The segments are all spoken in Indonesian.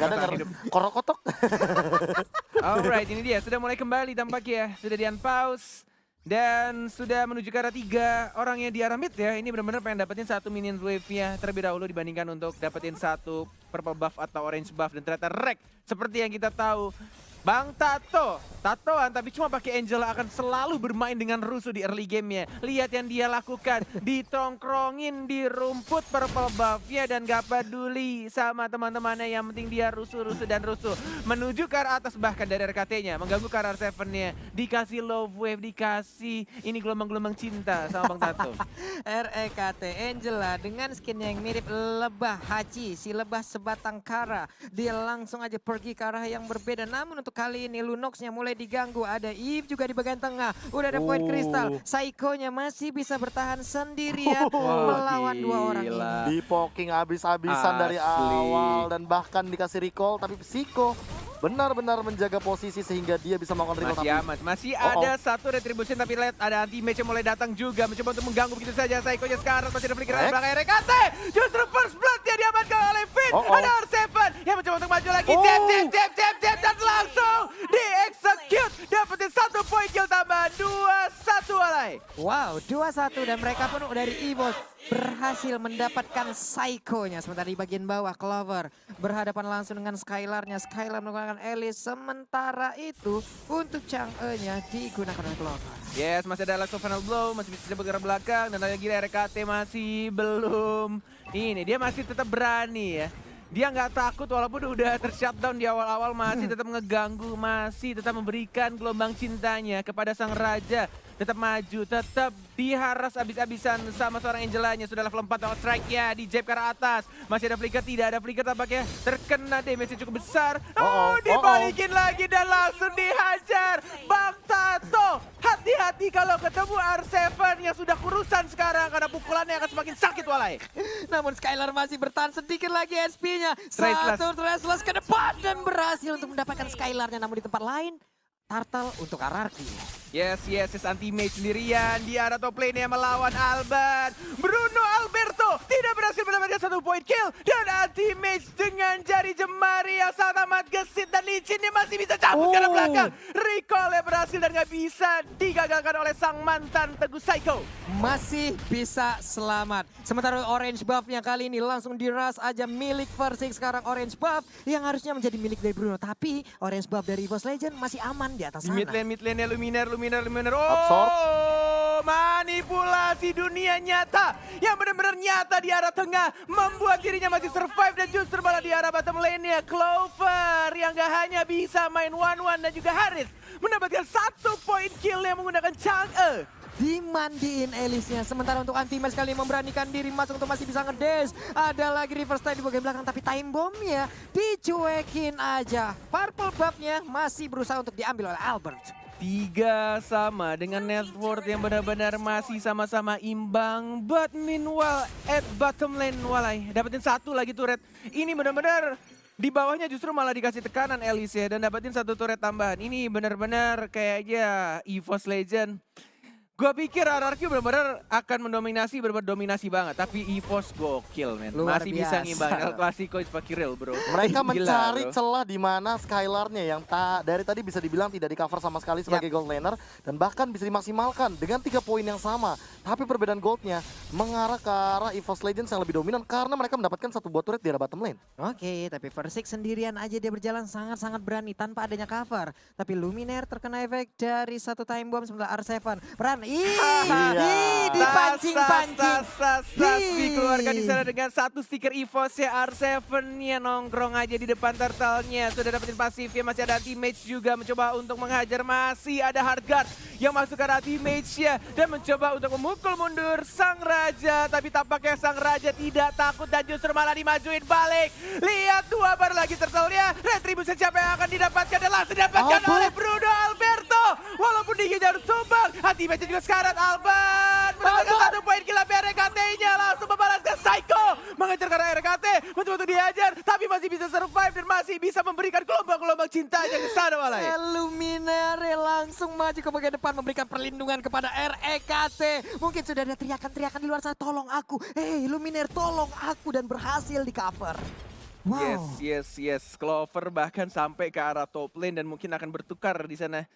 Gak denger. hidup. Korokotok. Alright, ini dia. Sudah mulai kembali tampaknya. Sudah di unpause. Dan sudah menuju ke arah 3 orangnya di arah mid ya. Ini benar-benar pengen dapetin satu minion wave-nya terlebih dahulu dibandingkan untuk dapetin satu purple buff atau orange buff. Dan ternyata Rek, seperti yang kita tahu, Bang Tatoan tapi cuma pakai Angela akan selalu bermain dengan rusuh di early gamenya. Lihat yang dia lakukan, ditongkrongin di rumput purple buff-nya dan gak peduli sama teman-temannya. Yang penting dia rusuh dan rusuh. Menuju ke arah atas bahkan dari RKT-nya, mengganggu ke arah R7-nya. Dikasih love wave, dikasih ini gelombang-gelombang cinta sama Bang Tato. REKT Angela dengan skin yang mirip lebah Haji, si lebah sebatang kara. Dia langsung aja pergi ke arah yang berbeda. Namun untuk kali ini Lunox-nya mulai diganggu. Ada Eve juga di bagian tengah. Udah ada poin kristal. Psycho-nya masih bisa bertahan sendirian melawan 2 orang ini. Di poking abis-abisan dari awal dan bahkan dikasih recall, tapi Psycho benar-benar menjaga posisi sehingga dia bisa melakukan recall. Masih aman, masih ada satu retribution tapi lihat ada anti-match yang mulai datang juga. Mencoba untuk mengganggu begitu saja. Psycho-nya sekarang masih ada flicker belakang RKT. Justru first blood yang diamankan oleh Finn. Ada R7 yang mencoba untuk maju lagi. Jab dan langsung di-execute. Dapetin 1 poin kill tambahan. 2-1 alay. Wow, 2-1 dan mereka pun dari EVOS berhasil mendapatkan Psycho-nya. Sementara di bagian bawah Clover berhadapan langsung dengan Skylar-nya. Skylar menggunakan Elise. Sementara itu untuk Chang'e-nya digunakan oleh Clover. Yes, masih ada Last of Final Blow, masih bisa bergerak belakang. Dan lagi RKT masih belum. Ini dia masih tetap berani ya. Dia nggak takut walaupun udah tershutdown di awal-awal, masih tetap ngeganggu, masih tetap memberikan gelombang cintanya kepada sang raja. Tetap maju, tetap diharas abis-abisan sama seorang Angelanya. Sudah level 4 awal strike-nya, di jab ke arah atas. Masih ada flicker, tidak ada flicker tampaknya. Terkena damage cukup besar. Dibalikin lagi dan langsung dihajar. Bang Tato, hati-hati kalau ketemu R7 yang sudah kurusan sekarang. Karena pukulannya akan semakin sakit walai. Namun Skylar masih bertahan sedikit lagi SP-nya. Traceless. Satu Traceless ke depan dan berhasil untuk mendapatkan Skylar-nya. Namun di tempat lain, Turtle untuk Ararki. Yes, anti-mage sendirian di arah top lane yang melawan Alban. Bruno Alberto tidak berhasil mendapatkan 1 poin kill. Dan anti-mage dengan jari jemari yang sangat amat gesit dan licinnya masih bisa cabut ke arah belakang. Recall-nya berhasil dan gak bisa digagalkan oleh sang mantan Teguh Psycho. Masih bisa selamat. Sementara orange buff-nya kali ini langsung diras aja milik Versix. Sekarang orange buff yang harusnya menjadi milik dari Bruno. Tapi orange buff dari EVOS Legend masih aman di atas Di sana. mid lane-nya Luminar. Absorb. Manipulasi dunia nyata yang benar-benar nyata di arah tengah membuat dirinya masih survive dan justru malah di arah bottom lane-nya Clover yang gak hanya bisa main 1-1 dan juga Haris mendapatkan 1 poin kill yang menggunakan Chang'e. Dimandiin Elise-nya. Sementara untuk anti-match kali ini memberanikan diri masuk untuk masih bisa ngedash. Ada lagi reverse time di bagian belakang tapi time bomb-nya dicuekin aja. Purple buff-nya masih berusaha untuk diambil oleh Albert. 3 sama dengan net worth yang benar-benar masih sama-sama imbang. But meanwhile at bottom lane walai dapetin 1 lagi turret. Ini benar-benar di bawahnya justru malah dikasih tekanan Elise ya, dan dapetin 1 turret tambahan. Ini benar-benar kayaknya EVOS Legend. Gua pikir RRQ benar-benar akan mendominasi, benar-benar dominasi banget. Tapi EVOS gokil, men. Luar Masih bisa biasa. ngimbang. El Clasico is fucking real, bro. Mereka Gila, mencari bro. celah di mana Skylar-nya yang dari tadi bisa dibilang tidak di cover sama sekali sebagai gold laner dan bahkan bisa dimaksimalkan dengan 3 poin yang sama. Tapi perbedaan goldnya mengarah ke arah EVOS Legends yang lebih dominan karena mereka mendapatkan 1 buah turret di arah bottom lane. Oke, tapi Versix sendirian aja dia berjalan sangat-sangat berani tanpa adanya cover. Tapi Luminaire terkena efek dari 1 time bomb sementara R7. Peran, dipancing-pancing. Dikeluarkan di sana dengan 1 stiker EVOS ya. R7-nya nongkrong aja di depan turtle-nya. Sudah dapetin pasifnya, masih ada anti-mage juga mencoba untuk menghajar. Masih ada hardguard yang masuk ke anti-mage-nya dan mencoba untuk memukul mundur sang raja. Tapi tampaknya sang raja tidak takut dan justru malah dimajuin balik. Lihat 2 bar lagi turtle-nya. Retribution siapa yang akan didapatkan dan langsung didapatkan oleh Bruno Alberto. Walaupun dikejar tumbang, anti-mage juga sekarang Alban mendapatkan 1 poin kill RKT-nya, langsung membalaskan Psycho. Mengejar karena RKT, mencoba untuk dihajar, tapi masih bisa survive dan masih bisa memberikan gelombang-gelombang cintanya ke sana walai. Luminaire langsung maju ke bagian depan memberikan perlindungan kepada REKT. Mungkin sudah ada teriakan-teriakan di luar sana, tolong aku. Hei Luminaire tolong aku, dan berhasil di cover. Wow. Yes. Clover bahkan sampai ke arah top lane dan mungkin akan bertukar di sana.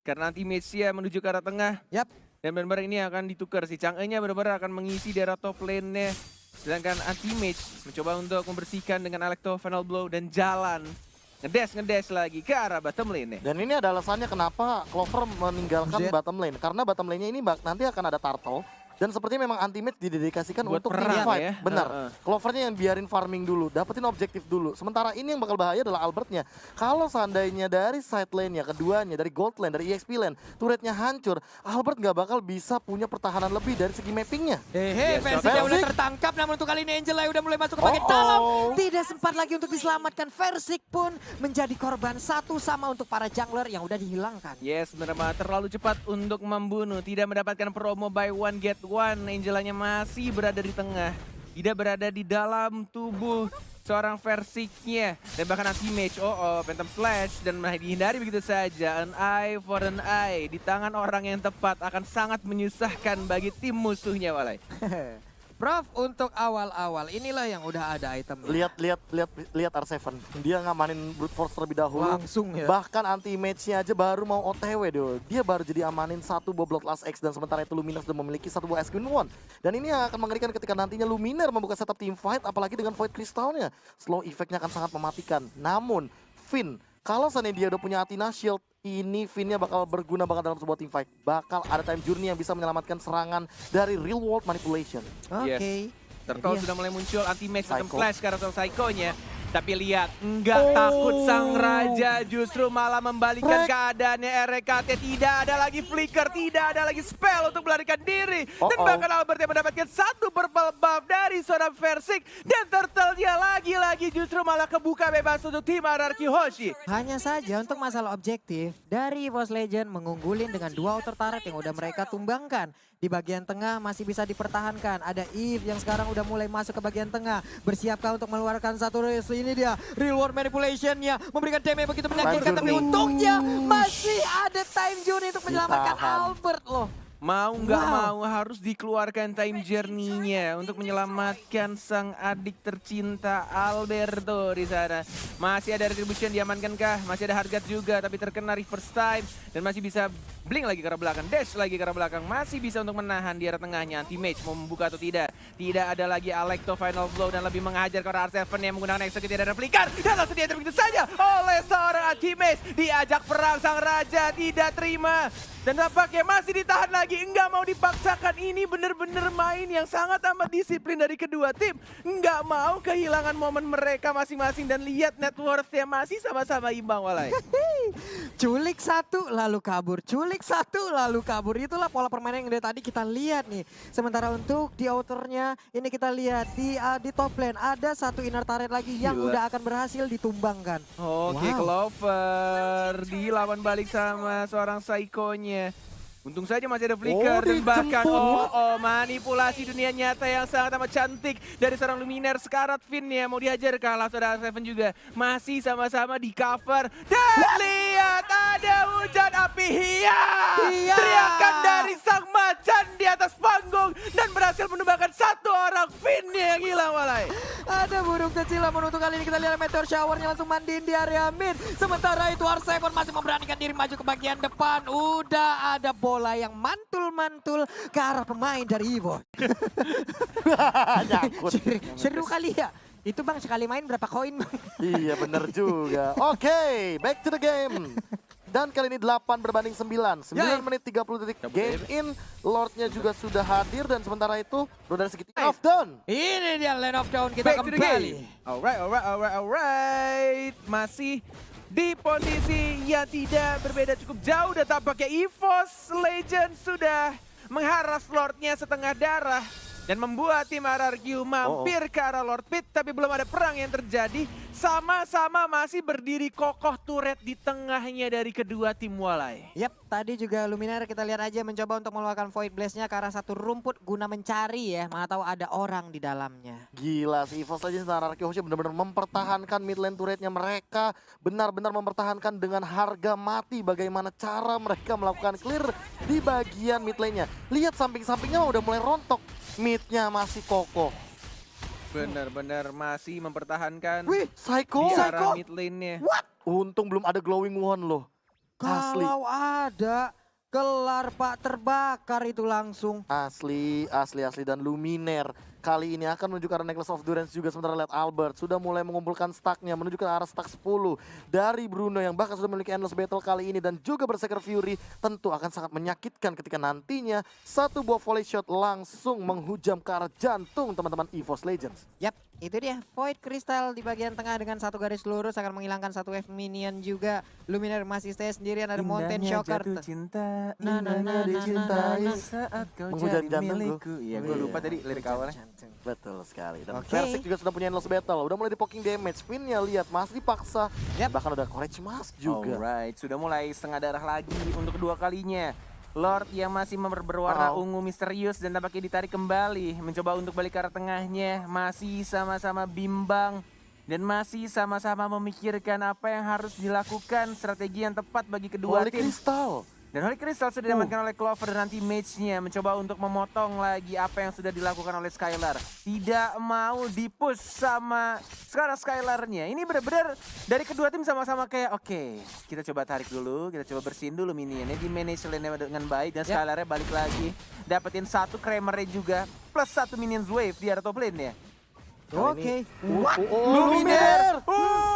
Karena nanti Mesia menuju ke arah tengah. Yap. Dan benar-benar ini akan ditukar si Chang'e-nya benar-benar akan mengisi daerah top lane-nya. Sedangkan Anti-Mage mencoba untuk membersihkan dengan Electro Final Blow dan jalan. Ngedash lagi ke arah bottom lane-nya. Dan ini ada alasannya kenapa Clover meninggalkan Zed. bottom lane. Karena bottom lane-nya ini nanti akan ada turtle. Dan sepertinya memang Anti-Mage didedikasikan Buat untuk perang teamfight. ya. Benar. Clovernya yang biarin farming dulu, dapetin objektif dulu. Sementara ini yang bakal bahaya adalah Albertnya. Kalau seandainya dari side lane-nya, keduanya, dari gold lane, dari EXP lane, turretnya hancur, Albert nggak bakal bisa punya pertahanan lebih dari segi mappingnya. Versik yang udah tertangkap, namun untuk kali ini Angela udah mulai masuk ke bagian dalam. Tidak sempat lagi untuk diselamatkan. Versik pun menjadi korban satu sama untuk para jungler yang udah dihilangkan. Yes, benar-benar terlalu cepat untuk membunuh. Tidak mendapatkan promo buy one get one. Angelanya masih berada di tengah. Tidak berada di dalam tubuh seorang Versiknya. Dan bahkan Anti-Mage, Phantom Slash. Dan dihindari begitu saja. An eye for an eye. Di tangan orang yang tepat akan sangat menyusahkan bagi tim musuhnya, Walai. Prof, untuk awal-awal inilah yang udah ada item. Lihat R7. Dia ngamanin brute force terlebih dahulu. Langsung ya. Bahkan anti-match-nya aja baru mau OTW dulu. Dia baru jadi amanin satu buah Bloodlust X dan sementara itu Luminar sudah memiliki satu buah Esquin One. Dan ini akan mengerikan ketika nantinya Luminar membuka setup team fight apalagi dengan Void Crystal-nya. Slow effect-nya akan sangat mematikan. Namun Finn, kalau seandainya dia udah punya Athena Shield, ini Finn-nya bakal berguna banget dalam sebuah team fight. Bakal ada time journey yang bisa menyelamatkan serangan dari real world manipulation. Oke. Turtle Iya. sudah mulai muncul, Anti-Mage Phantom Psycho. Flash ke arah Psycho-nya. Tapi lihat, nggak takut sang raja, justru malah membalikan keadaannya RKT. Tidak ada lagi flicker, tidak ada lagi spell untuk melarikan diri. Dan bahkan Albert yang mendapatkan satu purple buff dari seorang Versik. Dan Turtle-nya lagi-lagi justru malah kebuka bebas untuk tim RRQ Hoshi. Hanya saja untuk masalah objektif, dari EVOS Legend mengunggulin dengan dua outer turret yang udah mereka tumbangkan. Di bagian tengah masih bisa dipertahankan. Ada Eve yang sekarang udah mulai masuk ke bagian tengah. Bersiapkah untuk mengeluarkan satu race. Ini dia real world manipulation-nya. Memberikan damage begitu menyakitkan. Tapi untungnya masih ada time journey untuk menyelamatkan Albert loh. Mau nggak mau harus dikeluarkan time journey-nya untuk menyelamatkan sang adik tercinta Alberto di sana. Masih ada retribution diamankankah? Masih ada Hardguard juga tapi terkena reverse time dan masih bisa blink lagi ke arah belakang, dash lagi ke arah belakang. Masih bisa untuk menahan di arah tengahnya. Anti-Mage mau membuka atau tidak? Tidak ada lagi Electro Final Blow dan lebih mengajar ke arah R7 yang menggunakan execute dan replikan. Dan langsung diajar begitu saja oleh seorang Anti-Mage. Diajak perang sang raja, tidak terima. Dan tampaknya masih ditahan lagi, enggak mau dipaksakan. Ini bener-bener main yang sangat amat disiplin dari kedua tim. Enggak mau kehilangan momen mereka masing-masing. Dan lihat net worth-nya masih sama-sama imbang, Walai. Culik satu lalu kabur, culik satu lalu kabur. Itulah pola permainan yang dari tadi kita lihat nih. Sementara untuk di outernya ini kita lihat di top lane ada satu inner turret lagi yang udah akan berhasil ditumbangkan. Oke, Clover dilawan balik sama seorang Psycho-nya. Untung saja masih ada flicker dan bahkan manipulasi dunia nyata yang sangat amat cantik dari seorang Luminar. Sekarat Finn-nya mau dihajar kalah saudara Seven juga masih sama-sama di cover dan lihat ada hujan api teriakan dari sang macan di atas panggung dan berhasil menumbangkan satu orang Finn-nya yang hilang, Walai. Ada burung kecil namun untuk kali ini kita lihat meteor shower-nya langsung mandiin di area mid. Sementara itu R7 masih memberanikan diri maju ke bagian depan. Udah ada bola yang mantul-mantul ke arah pemain dari Evo. Seru kali ya. Itu Bang sekali main berapa koin Bang? Iya bener juga. Oke, back to the game. Dan kali ini 8 berbanding 9. 9 menit 30 detik game in. Lordnya juga sudah hadir dan sementara itu udah dari segi off down. Ini dia Land of Dawn kita kembali. Alright. Masih di posisi yang tidak berbeda cukup jauh dan tampaknya EVOS Legend sudah mengharas Lordnya setengah darah. Dan membuat tim RRQ mampir ke arah Lord Pit. Tapi belum ada perang yang terjadi. Sama-sama masih berdiri kokoh turret di tengahnya dari kedua tim, Walai. Yap, tadi juga Luminar kita lihat aja mencoba untuk mengeluarkan Void Blast-nya ke arah satu rumput guna mencari ya. Mana tahu ada orang di dalamnya. Gila sih, EVOS Legends dan RRQ Hoshi benar-benar mempertahankan mid lane turretnya mereka. Benar-benar mempertahankan dengan harga mati bagaimana cara mereka melakukan clear di bagian mid lane-nya. Lihat samping-sampingnya udah mulai rontok. Mid-nya masih kokoh. Benar-benar masih mempertahankan Wih, Psycho. di arah Psycho. mid lane-nya. Untung belum ada glowing one loh. Asli. Kalau ada, kelar Pak, terbakar itu langsung. Asli. Dan Luminer kali ini akan menuju ke arah Necklace of Durance juga. Sementara lihat Albert sudah mulai mengumpulkan stacknya menuju ke arah stack 10 dari Bruno yang bahkan sudah memiliki Endless Battle kali ini. Dan juga Berserker Fury tentu akan sangat menyakitkan ketika nantinya satu buah volley shot langsung menghujam ke arah jantung teman-teman EVOS Legends. Yap, itu dia Void Crystal di bagian tengah dengan satu garis lurus akan menghilangkan satu wave minion juga. Luminar masih stay sendirian, ada Mountain Shocker. Cinta, saat kau Menghujam jantungku. Iya, gue lupa tadi lirik awalnya. Betul sekali. Dan Oke. Versik juga sudah punya Endless Battle. Udah mulai di poking damage. Finnya lihat masih dipaksa. Yap. Bahkan udah Courage Mask juga. Alright, sudah mulai setengah darah lagi untuk kedua kalinya. Lord yang masih berwarna ungu misterius dan tampaknya ditarik kembali. Mencoba untuk balik ke arah tengahnya. Masih sama-sama bimbang. Dan masih sama-sama memikirkan apa yang harus dilakukan. Strategi yang tepat bagi kedua Holy tim. Crystal. Dan Holy Crystal sudah diamankan oleh Clover dan nanti mage-nya mencoba untuk memotong lagi apa yang sudah dilakukan oleh Skylar. Tidak mau di-push sama sekarang Skylar-nya. Ini benar-benar dari kedua tim sama-sama kayak oke, kita coba tarik dulu, kita coba bersihin dulu minionnya, di manage lane-nya dengan baik dan Skylar-nya balik lagi. Dapetin satu Kramer-nya juga plus satu minions wave di arah top lane-nya. Oke. Luminer.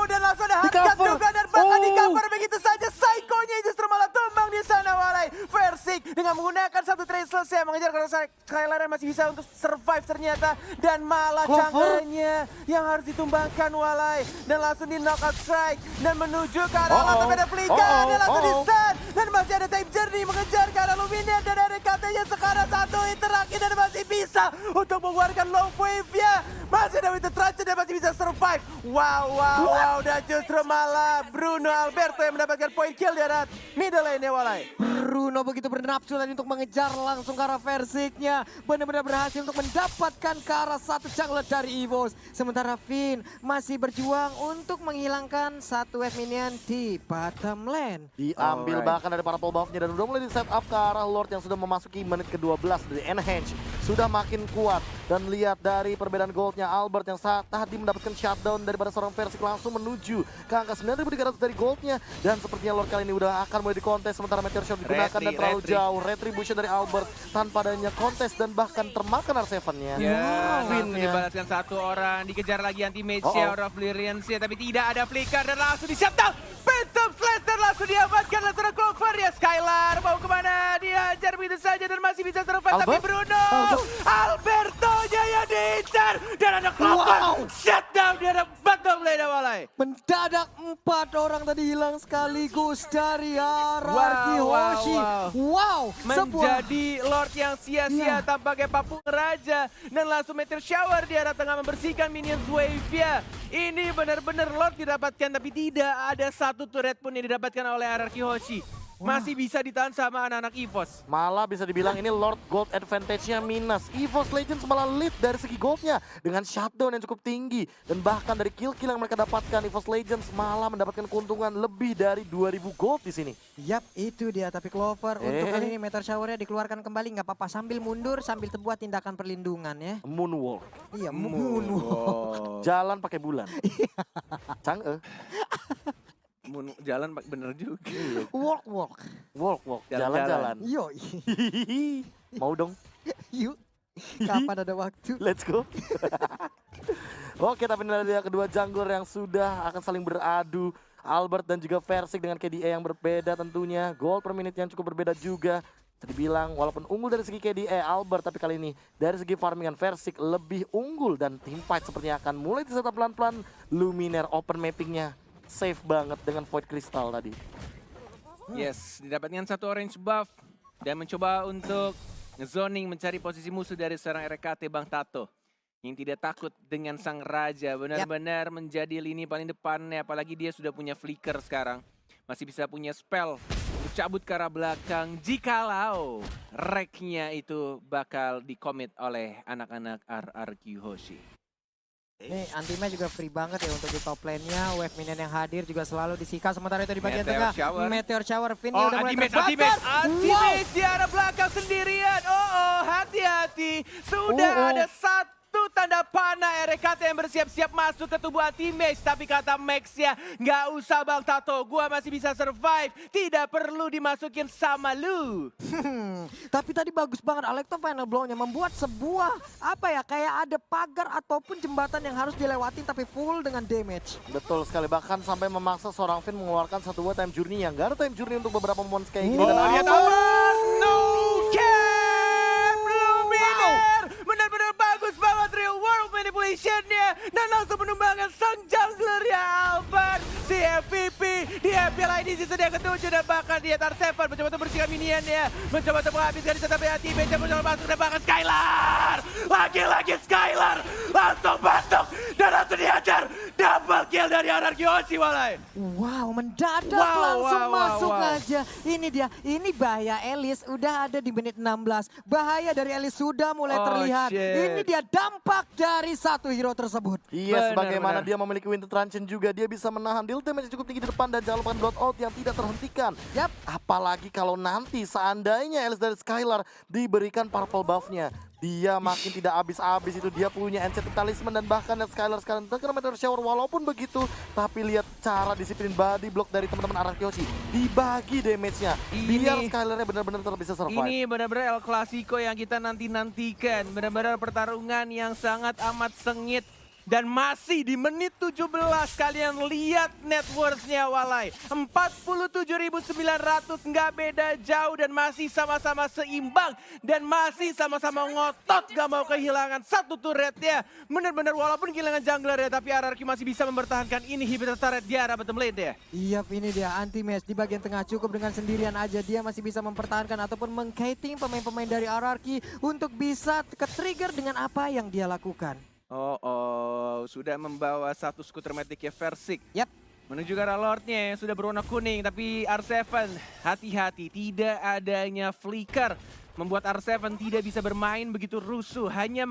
Dan langsung ada Di Hardcat cover. juga dan bahkan di cover begitu saja. Psycho-nya justru malah tumbang di sana walai. Versik dengan menggunakan satu Traceless yang mengejar karena Skylar masih bisa untuk survive ternyata. Dan malah cangkanya yang harus ditumbangkan walai. Dan langsung di knockout strike. Dan menuju ke arah lantai beda Flicker. Dan langsung di stun. Dan masih ada time journey mengejar ke arah Luminer. Dan ada katanya sekarang satu hit terakhir dan masih bisa untuk mengeluarkan long wave-nya. Masih ada Winter Trance dan masih bisa survive. Wow. Dan justru malah Bruno Alberto yang mendapatkan poin kill di arah middle lane-nya walai. Bruno begitu bernapsu tadi untuk mengejar langsung ke arah Versiknya. Benar-benar berhasil untuk mendapatkan ke arah satu jungler dari EVOS. Sementara Finn masih berjuang untuk menghilangkan satu wave minion di bottom lane. Diambil bahkan dari para buff-nya dan udah mulai di set up ke arah Lord yang sudah memasuki menit ke-12 dari Enhance. Sudah makin kuat dan lihat dari perbedaan goldnya Albert yang saat tadi mendapatkan shutdown daripada seorang Versik langsung menuju ke angka 9.300 dari goldnya. Dan sepertinya Lord kali ini udah akan mulai dikontes sementara Meteor Shot digunakan dan terlalu jauh. Retribution dari Albert tanpa adanya kontes dan bahkan termakan R7-nya. Ya, langsung Finnya. dibalaskan satu orang, dikejar lagi anti-mage-nya, Aura of Lyrians-nya, tapi tidak ada flicker dan langsung di-shutdown. Phantom Slash langsung diamankan oleh seorang Clover ya. Skylar mau kemana? Dihajar begitu saja dan masih bisa survive, tapi Bruno. Alberto-nya yang diincar dan ada Clover. Shutdown di arah bottom lane walai. Mendadak 4 orang tadi hilang sekaligus dari arah Kihoshi. Wow. Menjadi Lord yang sia-sia tampaknya papung raja. Dan langsung Meteor Shower di arah tengah membersihkan minions wave-nya. Ini benar-benar Lord didapatkan tapi tidak ada satu turret pun yang didapatkan oleh RRQ Hoshi. Masih bisa ditahan sama anak-anak EVOS. Malah bisa dibilang ini Lord Gold advantage-nya minus. EVOS Legends malah lead dari segi goldnya dengan shutdown yang cukup tinggi. Dan bahkan dari kill-kill yang mereka dapatkan, EVOS Legends malah mendapatkan keuntungan lebih dari 2000 gold di sini. Yap, itu dia. Tapi Clover untuk kali ini Meteor Shower-nya dikeluarkan kembali. Nggak apa-apa, sambil mundur, sambil buat tindakan perlindungan ya. Moonwalk. Iya, moonwalk. Jalan pakai bulan. Cang Jalan bener juga. Walk. Walk. Jalan-jalan. Yo, Mau dong? yuk. Kapan ada waktu? Let's go. Oke, tapi ini adalah kedua jungler yang sudah akan saling beradu. Albert dan juga Versik dengan KDA yang berbeda tentunya. Gold per menit yang cukup berbeda juga. Bisa dibilang walaupun unggul dari segi KDA Albert, tapi kali ini dari segi farmingan Versik lebih unggul. Dan teamfight sepertinya akan mulai disetup pelan-pelan. Luminaire open mappingnya safe banget dengan Void Crystal tadi. Yes, didapatkan satu orange buff. Dan mencoba untuk nge-zoning mencari posisi musuh dari seorang RKT Bang Tato. Yang tidak takut dengan sang raja, benar-benar menjadi lini paling depannya. Apalagi dia sudah punya flicker sekarang. Masih bisa punya spell untuk cabut ke arah belakang. Jikalau reknya itu bakal di-commit oleh anak-anak RRQ Hoshi. Nih, anti-match juga free banget ya untuk di top lane-nya. Wave minion yang hadir juga selalu disika. Sementara itu di bagian Meteor tengah, Shower. Meteor Shower. Finn Oh, udah mulai anti-match, terbakar. anti-match di arah belakang sendirian. Hati-hati. Sudah ada satu tanda panah RKT yang bersiap-siap masuk ke tubuh anti-Mage. Tapi kata Max ya, nggak usah Bang Tato, gua masih bisa survive. Tidak perlu dimasukin sama lu. Tapi tadi bagus banget Alekto final blow-nya membuat sebuah kayak ada pagar ataupun jembatan yang harus dilewatin tapi full dengan damage. Betul sekali, bahkan sampai memaksa seorang Finn mengeluarkan satu buah time journey yang gak ada time journey untuk beberapa moments kayak gini. Oh, Dan lihat aman! No cap! Luminaire! Benar-benar bagus banget real world manipulation-nya. Dan langsung menumbangkan sang jungler ya Alban. Si MVP di FPL ini season yang ke-7 dan bahkan di R7 mencoba untuk bersihkan minion-nya. Mencoba untuk menghabiskan di setiap teammate yang mencoba masuk dan bahkan Skylar! Lagi-lagi Skylar! Langsung masuk dan langsung dihajar. Double kill dari Anarchy Hoshi walai. Wow, mendadak Wow, langsung wow, wow, masuk wow. aja. Ini dia, ini bahaya Elis udah ada di menit 16. Bahaya dari Elis sudah mulai Oh, terlihat. shit. Ini dia dampak dari satu hero tersebut. Iya, sebagaimana benar. dia memiliki Winter Truncheon juga, dia bisa menahan deal damage yang cukup tinggi di depan dan jangan lupa blood out yang tidak terhentikan. Yap. Apalagi kalau nanti seandainya Elis dari Skylar diberikan purple buff-nya. Dia makin tidak habis-habis itu, dia punya enchanted talisman dan bahkan Skylar sekarang terkena meteor shower. Walaupun begitu, tapi lihat cara disiplin body block dari teman-teman Anarchy Hoshi. Dibagi damage-nya, biar Skylarnya benar-benar tetap bisa survive. Ini benar-benar El Clasico yang kita nanti-nantikan. Benar-benar pertarungan yang sangat amat sengit. Dan masih di menit 17 kalian lihat net worth-nya walai. 47.900 nggak beda jauh dan masih sama-sama seimbang. Dan masih sama-sama ngotot gak mau kehilangan satu turret-nya. Benar-benar walaupun kehilangan jungler ya, tapi Anarchy masih bisa mempertahankan ini inhibitor turret di arah bottom lane ya. Iya, ini dia anti-match di bagian tengah cukup dengan sendirian aja dia masih bisa mempertahankan ataupun meng-kiting pemain-pemain dari Anarchy untuk bisa ke-trigger dengan apa yang dia lakukan. Sudah membawa satu skuter Matic ya Versik. Yap. Menuju ke arah Lordnya yang sudah berwarna kuning, tapi R7 hati-hati, tidak adanya flicker membuat R7 tidak bisa bermain begitu rusuh, hanya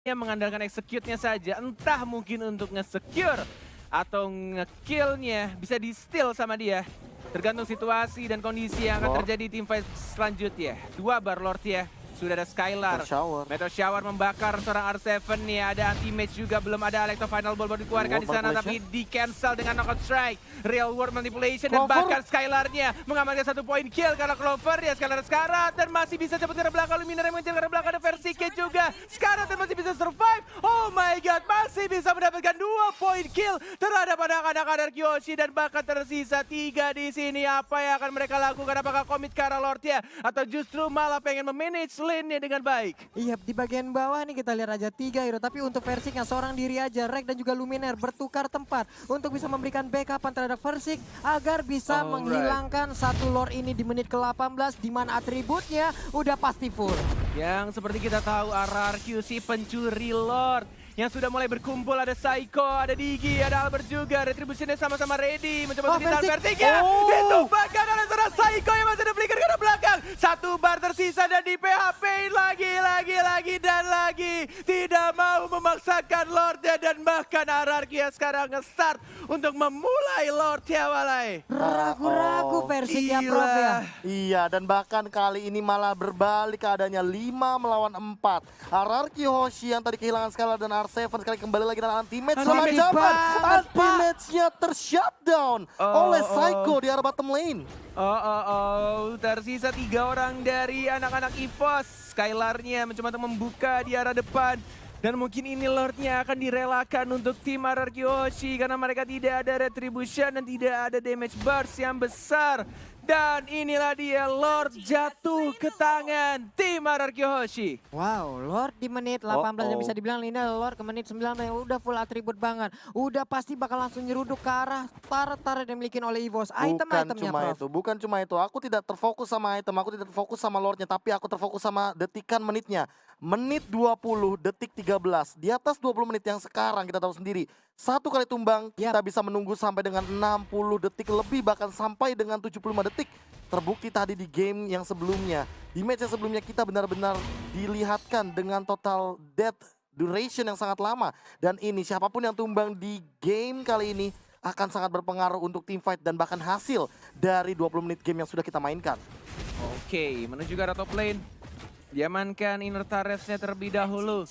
mengandalkan execute-nya saja. Entah mungkin untuk nge-secure atau nge-kill-nya bisa di-steal sama dia. Tergantung situasi dan kondisi yang akan terjadi di teamfight selanjutnya. 2 bar Lord ya. Sudah ada Skylar. Meteor Shower membakar seorang R7 nih. Ada anti-mage juga, belum ada Electro Final Ball baru dikeluarkan di sana. Tapi di-cancel dengan knockout strike. Real world manipulation dan bahkan Skylarnya mengamankan 1 poin kill karena Clover ya. Skylar sekarat dan masih bisa cepet ke arah belakang. Luminaire yang mengejar ke arah belakang, ada Versike juga. Sekarat dan masih bisa survive. Oh my god, masih bisa mendapatkan 2 poin kill terhadap anak-anak Anarchy Hoshi dan bahkan tersisa 3 di sini. Apa yang akan mereka lakukan? Apakah komit ke arah Lord ya? Atau justru malah pengen memanage lane-nya dengan baik? Iya, di bagian bawah nih kita lihat aja 3 hero. Tapi untuk Versik yang seorang diri aja, Rek dan juga Luminaire bertukar tempat untuk bisa memberikan backupan terhadap Versik agar bisa menghilangkan satu lore ini di menit ke-18 di mana atributnya udah pasti full. Yang seperti kita tahu RRQ si pencuri Lord yang sudah mulai berkumpul, ada Psycho, ada Digi, ada Albert juga. Retributionnya sama-sama ready mencoba untuk ditahan Versik ya. Ditumbangkan oleh seorang Psycho yang masih ada flicker ke arah belakang. 1 bar tersisa dan di PHP lagi dan lagi. Tidak mau memaksakan Lordnya dan bahkan RRQ yang sekarang nge-start untuk memulai Lordnya walai. Ragu-ragu Versik ya Prof ya. Iya, dan bahkan kali ini malah berbalik keadaannya 5 melawan 4. Anarchy Hoshi yang tadi kehilangan Skylar dan R7 sekali kembali lagi dan anti-match sama jaman. Anti-match-nya tershutdown oleh Psycho di arah bottom lane. Tersisa 3 orang dari anak-anak EVOS. Skylarnya mencoba untuk membuka di arah depan. Dan mungkin ini Lordnya akan direlakan untuk tim Anarchy Hoshi karena mereka tidak ada retribution dan tidak ada damage burst yang besar. Dan inilah dia Lord jatuh ke tangan tim Anarchy Hoshi. Wow, Lord di menit 18 dan bisa dibilang ini Lord ke menit 19 yang udah full atribut banget. Udah pasti bakal langsung nyeruduk ke arah turret-turret yang dimiliki oleh EVOS. Item-itemnya Prof. Bukan cuma itu. Aku tidak terfokus sama item, aku tidak terfokus sama Lordnya, tapi aku terfokus sama detikan menitnya. Menit 20, detik 13. Di atas 20 menit yang sekarang kita tahu sendiri. 1 kali tumbang, kita bisa menunggu sampai dengan 60 detik lebih, bahkan sampai dengan 75 detik. Terbukti tadi di game yang sebelumnya. Di match yang sebelumnya kita benar-benar dilihatkan dengan total death duration yang sangat lama. Dan ini siapapun yang tumbang di game kali ini akan sangat berpengaruh untuk team fight dan bahkan hasil dari 20 menit game yang sudah kita mainkan. Oke, menuju ke arah top lane. Diamankan inner turret-nya terlebih dahulu.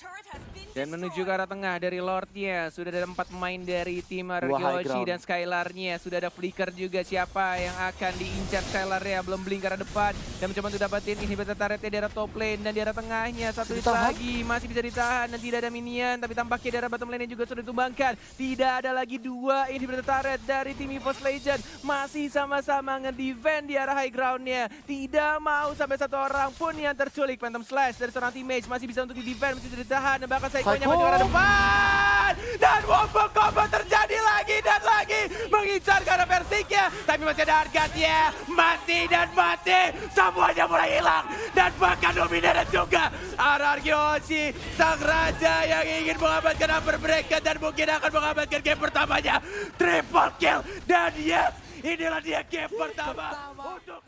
Dan menuju ke arah tengah dari Lordnya, sudah ada 4 pemain dari tim Dua high Argyoshi ground. dan Skylarnya. Sudah ada Flicker juga, siapa yang akan diincar Skylarnya, belum blink ke arah depan. Dan mencoba untuk dapetin inhibitor turretnya di arah top lane dan di arah tengahnya. Satu hit Ditahan. lagi, masih bisa ditahan dan tidak ada minion. Tapi tampaknya di arah bottom lane juga sudah ditumbangkan. Tidak ada lagi 2 inhibitor turret dari tim EVOS Legend. Masih sama-sama nge-defend di arah high groundnya. Tidak mau sampai 1 orang pun yang terculik. Phantom Slash dari seorang teammate masih bisa untuk di-defend, masih bisa ditahan. Dan bahkan Psycho-nya maju ke arah depan. Dan wombo combo terjadi lagi dan lagi. Mengincar ke arah Versiknya. Tapi masih ada harganya. Mati dan mati. Semuanya mulai hilang. Dan bahkan dominan juga. Argyoshi, sang raja yang ingin mengamankan Upper Bracket. Dan mungkin akan mengamankan game pertamanya. Triple kill. Dan yes, inilah dia game pertama. Untuk